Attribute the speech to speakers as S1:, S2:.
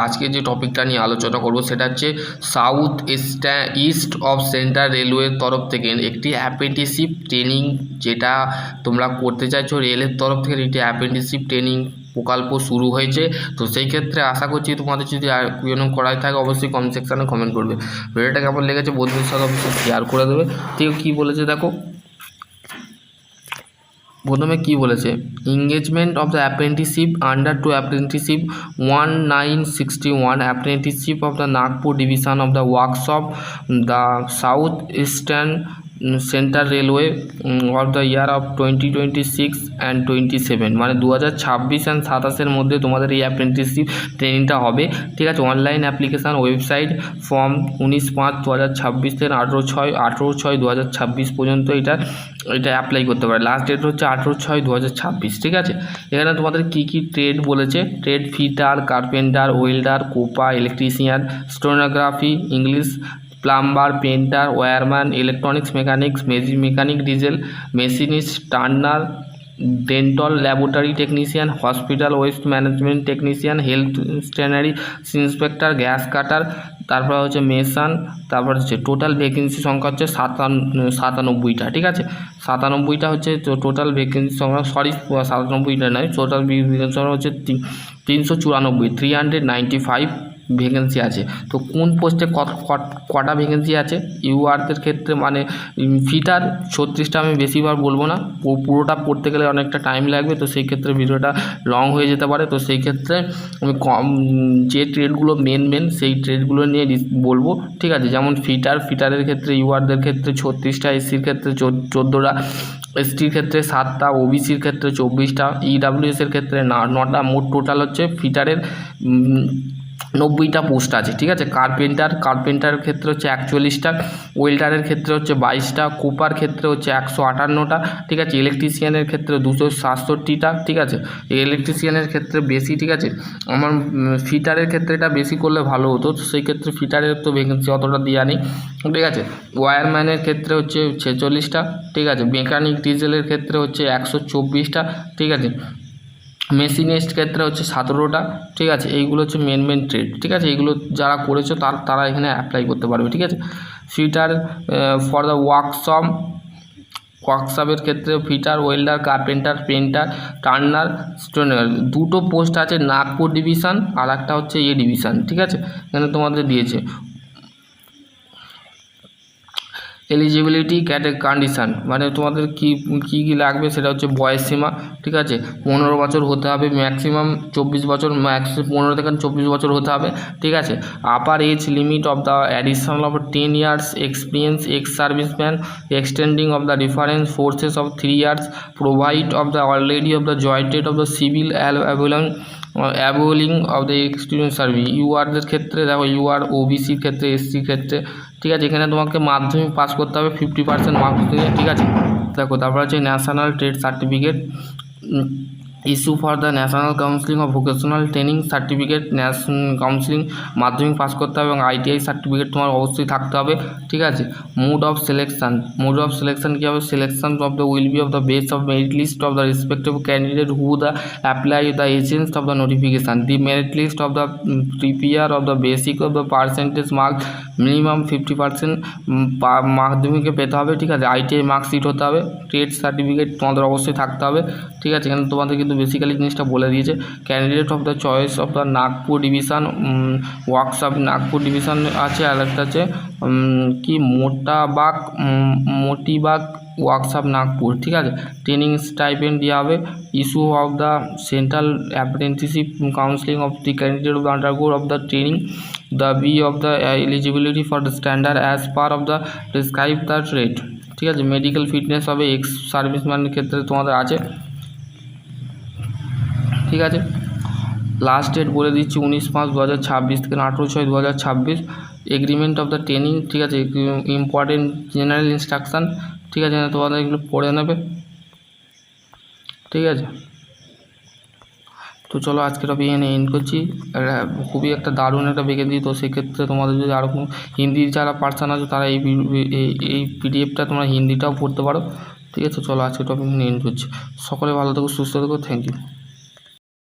S1: আজকে যে টপিকটা নিয়ে আলোচনা করব সেটা হচ্ছে সাউথ ইস্ট অফ সেন্ট্রাল রেলওয়ের তরফ থেকে একটি অ্যাপ্রেন্টিসশিপ ট্রেনিং যেটা তোমরা করতে চাইছো রেলের তরফ থেকে একটি অ্যাপ্রেন্টিসশিপ ট্রেনিং প্রকল্প শুরু হয়েছে। তো সেই ক্ষেত্রে আশা করছি তোমাদের যদি আর কোনো করাই থাকে অবশ্যই কমেন্ট সেকশানে কমেন্ট করবে। ভিডিওটা কেমন লেগেছে বন্ধুদের সাথে অবশ্যই শেয়ার করে দেবে। ঠিক কী বলেছে দেখো, প্রথমে কী বলেছে, engagement of the apprenticeship under to apprenticeship 1961 apprenticeship of the Nagpur division of the workshop the south eastern central railway of the year of 2026 and 27 মানে 2026 অ্যান্ড 27-এর মধ্যে তোমাদের এই অ্যাপ্রেন্টিসশিপ ট্রেনিংটা হবে। ঠিক আছে, অনলাইন অ্যাপ্লিকেশান ওয়েবসাইট ফর্ম 19/5/2026 থেকে 18/6/2026 পর্যন্ত এটা অ্যাপ্লাই করতে পারে। লাস্ট ডেট হচ্ছে 18/6/2026। ঠিক আছে, এখানে তোমাদের কী কী ট্রেড বলেছে, trade fitter, carpenter, welder, COPA, electrician, stenography, English, plumber, painter, wireman, electronics mechanics, mechanic diesel, machinist, turner, dental laboratory technician, hospital waste management technician, health sanitary inspector, gas cutter, তারপর হচ্ছে মেশান, তারপর হচ্ছে টোটাল ভ্যাকেন্সি সংখ্যা হচ্ছে 97টা। ঠিক আছে, 97টা হচ্ছে total vacancy সংখ্যা, সরি 97টা নয়, টোটাল ভ্যাকেন্সি সংখ্যা হচ্ছে 394, 395 ভ্যাকেন্সি আছে। তো কোন পোস্টে কটা ভ্যাকেন্সি আছে, ইউআরদের ক্ষেত্রে মানে ফিটার 36টা, আমি বেশিবার বলবো না, পুরোটা পড়তে গেলে অনেকটা টাইম লাগবে, তো সেই ক্ষেত্রে ভিডিওটা লং হয়ে যেতে পারে। তো সেই ক্ষেত্রে আমি যে ট্রেডগুলো মেন সেই ট্রেডগুলো নিয়ে বলবো। ঠিক আছে, যেমন ফিটারের ক্ষেত্রে ইউআরদের ক্ষেত্রে 36টা, এসসির ক্ষেত্রে 14টা, এসটির ক্ষেত্রে 7টা, ওবিসির ক্ষেত্রে 24টা, ইডাব্লিউএসের ক্ষেত্রে 9টা, মোট টোটাল হচ্ছে ফিটারের 90টা পোস্ট আছে। ঠিক আছে, কার্পেন্টারের ক্ষেত্রে হচ্ছে 41টা, ওয়েল্ডারের ক্ষেত্রে হচ্ছে 22টা, কোপার ক্ষেত্রে হচ্ছে 158টা। ঠিক আছে, ইলেকট্রিশিয়ানের ক্ষেত্রে 267টা। ঠিক আছে, ইলেকট্রিশিয়ানের ক্ষেত্রে বেশি। ঠিক আছে, আমার ফিটারের ক্ষেত্রে এটা বেশি করলে ভালো হতো, তো সেই ক্ষেত্রে ফিটারের তো ভ্যাকেন্সি অতটা দেওয়া নেই। ঠিক আছে, ওয়্যারম্যানের ক্ষেত্রে হচ্ছে 46টা। ঠিক আছে, মেকানিক ডিজেলের ক্ষেত্রে হচ্ছে 124টা। ঠিক আছে, মেশিনিস্ট ক্ষেত্রে হচ্ছে 17টা। ঠিক আছে, এইগুলো হচ্ছে মেন ট্রেড। ঠিক আছে, এইগুলো যারা করেছো তারা এখানে অ্যাপ্লাই করতে পারবে। ঠিক আছে, ফিটার ফর দ্য ওয়ার্কশপের ক্ষেত্রে fitter, welder, carpenter, painter, turner, stoner, দুটো পোস্ট আছে, নাগপুর ডিভিশন আর একটা হচ্ছে ডিভিশন। ঠিক আছে, এখানে তোমাদের দিয়েছে এলিজিবিলিটি কন্ডিশান, মানে তোমাদের কী লাগবে সেটা হচ্ছে বয়স সীমা। ঠিক আছে, 15 বছর হতে হবে, ম্যাক্সিমাম 24 বছর, 15 থেকে 24 বছর হতে হবে। ঠিক আছে, upper age limit of the additional of 10 years experience, ex serviceman, extending of the reference forces of 3 years, provide of the already of the jointed of the civil অ্যাবোলিং অফ দ্য এক্সপিরিয়েন্স সার্ভিস। ইউআরদের ক্ষেত্রে দেখো, UR, ওবিসির ক্ষেত্রে, এসসির ক্ষেত্রে। ঠিক আছে, এখানে তোমাকে মাধ্যমিক পাস করতে হবে 50% মার্কস দিয়ে। ঠিক আছে, দেখো তারপর হচ্ছে national trade certificate issue for the national counselling of vocational training certificate, counselling মাধ্যমিক পাস করতে হবে, এবং আইটিআই সার্টিফিকেট তোমার অবশ্যই থাকতে হবে। ঠিক আছে, মোড অফ সিলেকশন কী হবে, selection of the will be of the base of merit list of the respective candidate who the apply the agents of the notification, the merit list of the prepare of the basic of the percentage mark, minimum 50% মাধ্যমিকে পেতে হবে। ঠিক আছে, ITI marksheet হতে হবে, trade certificate তোমাদের অবশ্যই থাকতে হবে। ঠিক আছে, এখানে তোমাদের কিন্তু বেসিক্যালি জিনিসটা বলে দিয়েছে। Candidate of the choice of the Nagpur division workshop, Nagpur division আছে, আর একটা আছে কি মোটিবাগ ওয়ার্কশপ নাগপুর। ঠিক আছে, ট্রেনিং স্টাইপেন্ড দেওয়া হবে। Issue of the central apprenticeship counselling of the candidate of the undergo of the training, the be of the eligibility for the standard as per of the prescribe the rate. ঠিক আছে, medical fitness হবে, ex সার্ভিসম্যানের ক্ষেত্রে তোমাদের আছে। ঠিক আছে, last date বলে দিচ্ছি 19/5/2026 থেকে 18/6/2026। Agreement of the training. ঠিক আছে, ইম্পর্টেন্ট জেনারেল ইনস্ট্রাকশান। ঠিক আছে, তোমাদের এগুলো পড়ে নেবে। ঠিক আছে, তো চলো আজকে টপিক এখানে এন্ড করছি। খুবই একটা দারুণ একটা ভ্যাকেন্সি, তো সেক্ষেত্রে তোমাদের যদি আরও হিন্দি যারা পার্সন আছে তারা এই পিডিএফটা তোমরা হিন্দিটাও পড়তে পারো। ঠিক আছে, চলো আজকে টপিক এখানে এন্ড করছি। সকলে ভালো থেকো, সুস্থ থেকো, থ্যাংক ইউ।